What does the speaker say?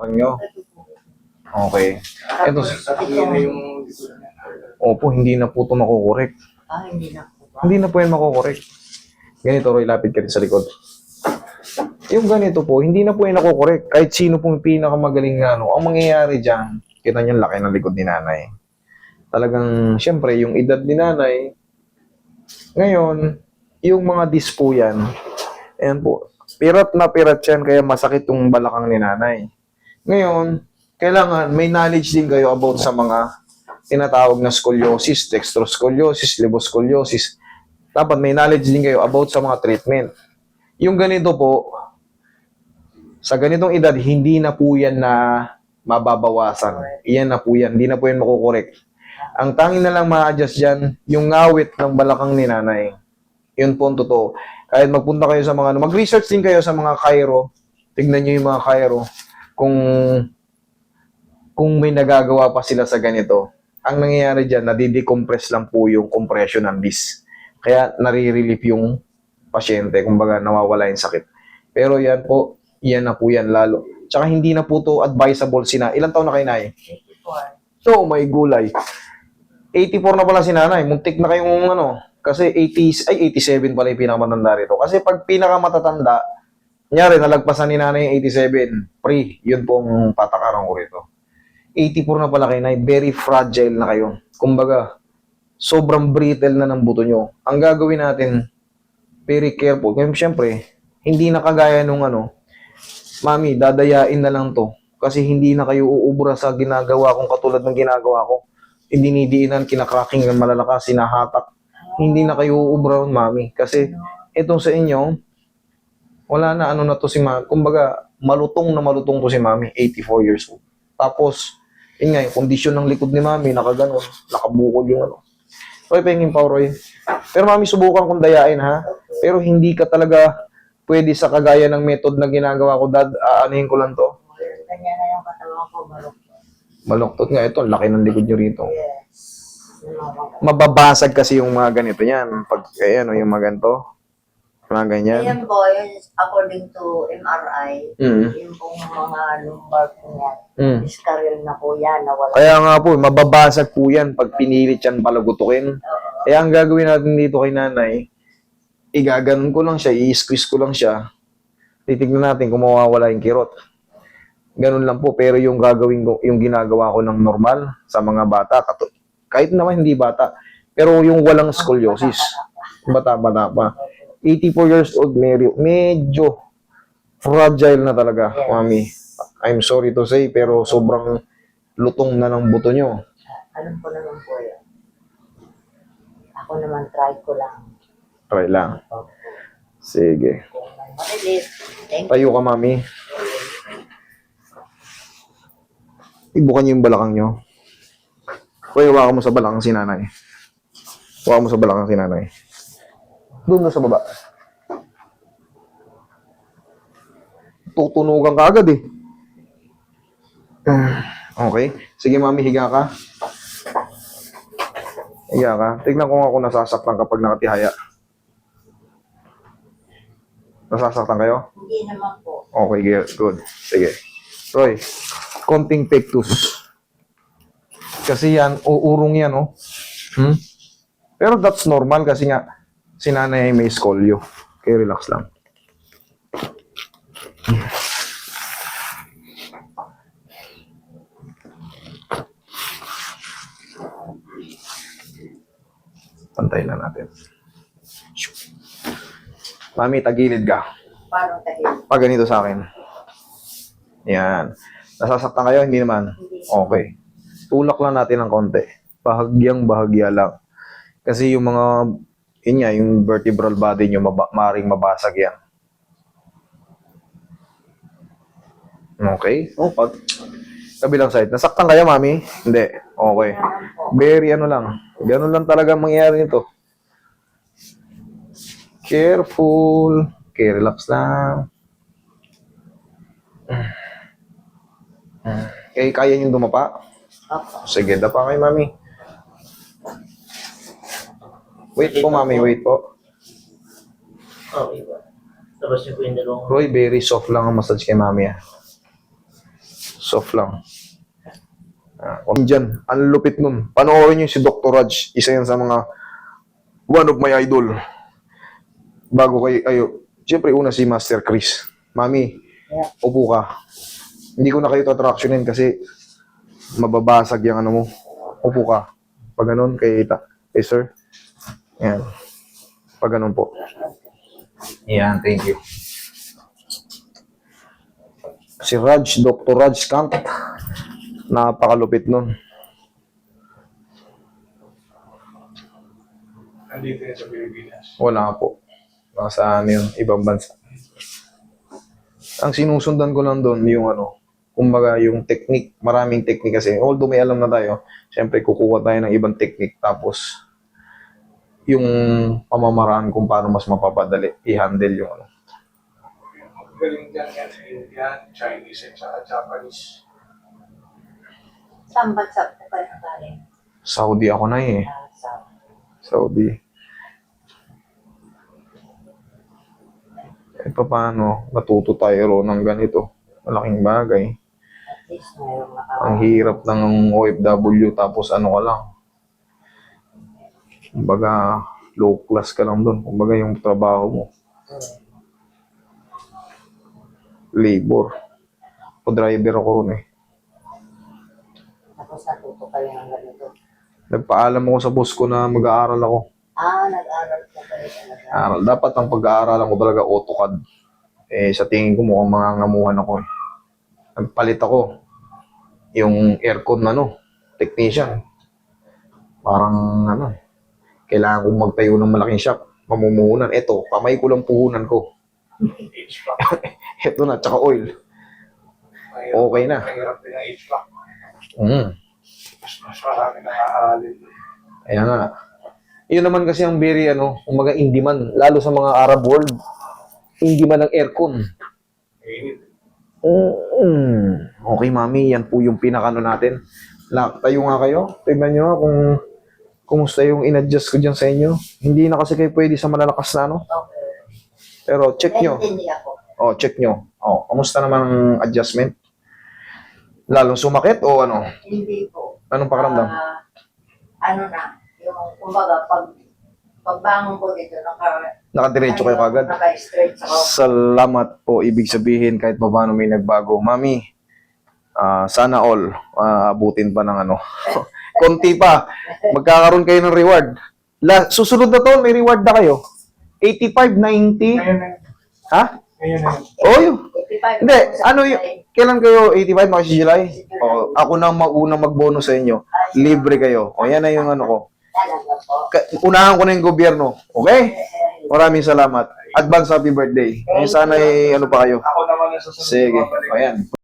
Nyo. Okay. Ito, opo, hindi na po ito makukorek. Hindi na po ba? Hindi na po yan makukorek. Ganito, Roy, lapit ka rin sa likod. Yung ganito po, hindi na po yan nakukorek. Kahit sino pong pinakamagaling na ano, ang mangyayari dyan, kita niyo laki ng likod ni nanay. Talagang, syempre, yung edad ni nanay, ngayon, yung mga dispo yan, ayan po, pirat na pirat yan, kaya masakit yung balakang ni nanay. Ngayon, kailangan may knowledge din kayo about sa mga tinatawag na scoliosis, dextroscoliosis, liboscoliosis. Dapat may knowledge din kayo about sa mga treatment. Yung ganito po, sa ganitong edad, hindi na po yan na mababawasan. Iyan na po yan. Hindi na po yan makukorek. Ang tanging na lang ma-adjust dyan, yung ngawit ng balakang ni nanay. Yun po ang totoo. Kahit magpunta kayo sa mga, mag-research din kayo sa mga chiro. Tignan nyo yung mga chiro. Kung may nagagawa pa sila sa ganito. Ang nangyayari dyan, nadidecompress lang po yung compression ng disc. Kaya nare-relief yung pasyente, kumbaga nawawala yung sakit. Pero yan po, yan na po yan lalo. Tsaka hindi na po to advisable ilang taon na kayo, Nay? 84. So, may gulay. 84 na pala si nanay. Muntik na kayong ano, kasi 87 pala yung pinakamatanda rito. Kasi pag pinakamatatanda, kunyari, nalagpasan ni nanay yung 87, pre, yun pong patakaran ko rito. 84 na pala kayo, Nay. Very fragile na kayo. Kumbaga, sobrang brittle na ng buto nyo. Ang gagawin natin, very careful. Kaya siyempre, hindi na kagaya nung ano, mami, dadayain na lang to. Kasi hindi na kayo uubra sa ginagawa kong katulad ng ginagawa ko. Dinidiinan, kinakraking ng malalakas, sinahatak. Hindi na kayo uubra, mami. Kasi itong sa inyo, wala na ano na to si mami. Kumbaga, malutong na malutong to si mami, 84 years old. Tapos, yun nga, yung kondisyon ng likod ni mami, nakaganon, nakabukol yung ano. Roy, pahingin pa, Roy. Pero mami, subukan kong dayain, ha? Pero hindi ka talaga pwede sa kagaya ng method na ginagawa ko, Dad. Aanihin ko lang to. Ganyan na yung katawan ko, baluktot. Maluktot nga ito, laki ng likod nyo rito. Yes. Mababasag kasi yung mga ganito yan. Pag, ayan, yung mga ganito. Mga ganyan. Ayan po, yun, according to MRI, yung pong mga lumbar po yan, discarrel na po yan, nawala. Kaya nga po, mababasag po yan pag pinilit yan palagutukin. Kaya ang gagawin natin dito kay nanay, igaganon ko lang siya, i-squeeze ko lang siya, titignan natin kung mawawala yung kirot. Ganun lang po, pero yung gagawin ko, yung ginagawa ko ng normal sa mga bata, kahit naman hindi bata, pero yung walang scoliosis, bata-bata pa. 84 years old, medyo fragile na talaga, mami. I'm sorry to say, pero sobrang lutong na ng buto nyo. Alam ko naman po yun. Ako naman, try ko lang. Try lang. Sige. Kung may matilis, thank you. Tayo ka, mami. Ibukan niyo yung balakang nyo. Kaya hawakan mo sa balakang si nanay. Hawakan mo sa balakang si nanay. Doon na sa baba. Tutunugan ka agad eh. Okay. Sige, mami, higa ka. Higa ka. Tignan ko nga kung nasasaktan kapag nakatihaya. Nasasaktan kayo? Hindi naman po. Okay, good. Sige. Roy, konting pectus. Kasi yan, uurong yan, oh. Pero that's normal kasi nga, si nanay ay may scolio. Okay, relax lang. Pantayin na natin. Mami, tagilid ka. Parang tahil. Pag ganito sa akin. Yan. Nasasaktan kayo? Hindi naman? Okay. Tulak lang natin ng konti. Bahagyang bahagya lang. Kasi yung mga, yun nga, yung vertebral body nyo, maaaring mabasag yan. Okay? O, pag kabilang side. Nasaktan kayo, mami? Hindi. Okay. Very ano lang. Ganun lang talaga mangyayari nito. Careful. Okay, relax lang. Okay, kaya nyo dumapa? Opo. Sige, dapa kayo, mami. Wait po, mami. Wait po. Okay ba? Tapos yung po yung dalawang Roy, very soft lang ang massage kay mami. Soft lang. Dyan, ang lupit nun. Panoorin nyo si Dr. Raj. Isa yan sa mga one of my idol. Bago kayo, siyempre una si Master Chris. Mami, Yeah. upo ka. Hindi ko na kayo attractionin kasi mababasag yung ano mo. Upo ka. Pag ganun, kay sir. Yan. Pag ganun po. Yan, thank you. Si Raj, Dr. Raj Kant. Napakalupit nun. Andito yan sa Pilipinas. Wala po. Nasa ano yun, ibang bansa. Ang sinusundan ko lang doon, yung ano, kumbaga yung technique, maraming technique kasi. Although may alam na tayo, syempre kukuha tayo ng ibang technique. Tapos, yung pamamaraan kung paano mas mapapadali, i-handle yung ano. Ang galing dyan yan, Indian, Chinese, at saka Japanese. Saan bansa po kayo galing? Saudi ako na eh. Sa Saudi. Paano natuto tayo ro ng ganito? Malaking bagay. at least mayroong Ang hirap ng OFW tapos ano ka lang. Kumbaga, low class ka lang doon. Kumbaga yung trabaho mo. Labor. O driver ako ron eh. Tapos natuto kayo ng ganito. Nagpaalam ako sa boss ko na mag-aaral ako. Nag-aral po kayo talaga. Aral. Dapat ang pag-aaralan ko talaga AutoCAD. Eh, sa tingin ko mukhang mangangamuhan ako eh. Nagpalit ako. Yung aircon technician. Parang kailangan kong magtayo ng malaking shop. Mamumuhunan. Eto, kamay ko lang puhunan ko. HVAC. Eto na, tsaka oil. Okay na. Mahirap din ang HVAC. Mas marami na aaralin. Kaya nga. Yun naman kasi ang very, kumbaga hindi man, lalo sa mga Arab world, hindi man ang aircon. Mainit. Okay, mami, yan po yung pinakano natin. Tayo nga kayo. Tignan nyo nga kung kumusta yung in-adjust ko dyan sa inyo. Hindi na kasi kayo pwede sa malalakas na Okay. Pero check nyo. Naintindihan ako. Check nyo. Kamusta naman ang adjustment? Lalong sumakit o ano? Hindi po. Anong pakiramdam? Yung kumbaga, pagbangon ko dito, Nakadiretso kayo kagad? Naka-straight ako. Salamat po. Ibig sabihin kahit pa paano may nagbago. Mami, sana all abutin pa ng konti pa. Magkakaroon kayo ng reward. Susunod na taon, may reward na kayo. 85, 90. Ngayon na yun. Ha? Ngayon na yun. Yun. 85 Hindi, po sa yun? July. Kailan kayo 85? Mga si July? Ako na mauna mag-bonus sa inyo. Libre kayo. Yan na yung ko. Talaga po. Unahan ko na yung gobyerno. Okay? Maraming salamat. Advance happy birthday. Sana pa kayo. Ako naman ang susunod. Sige. Babalik. Ayan.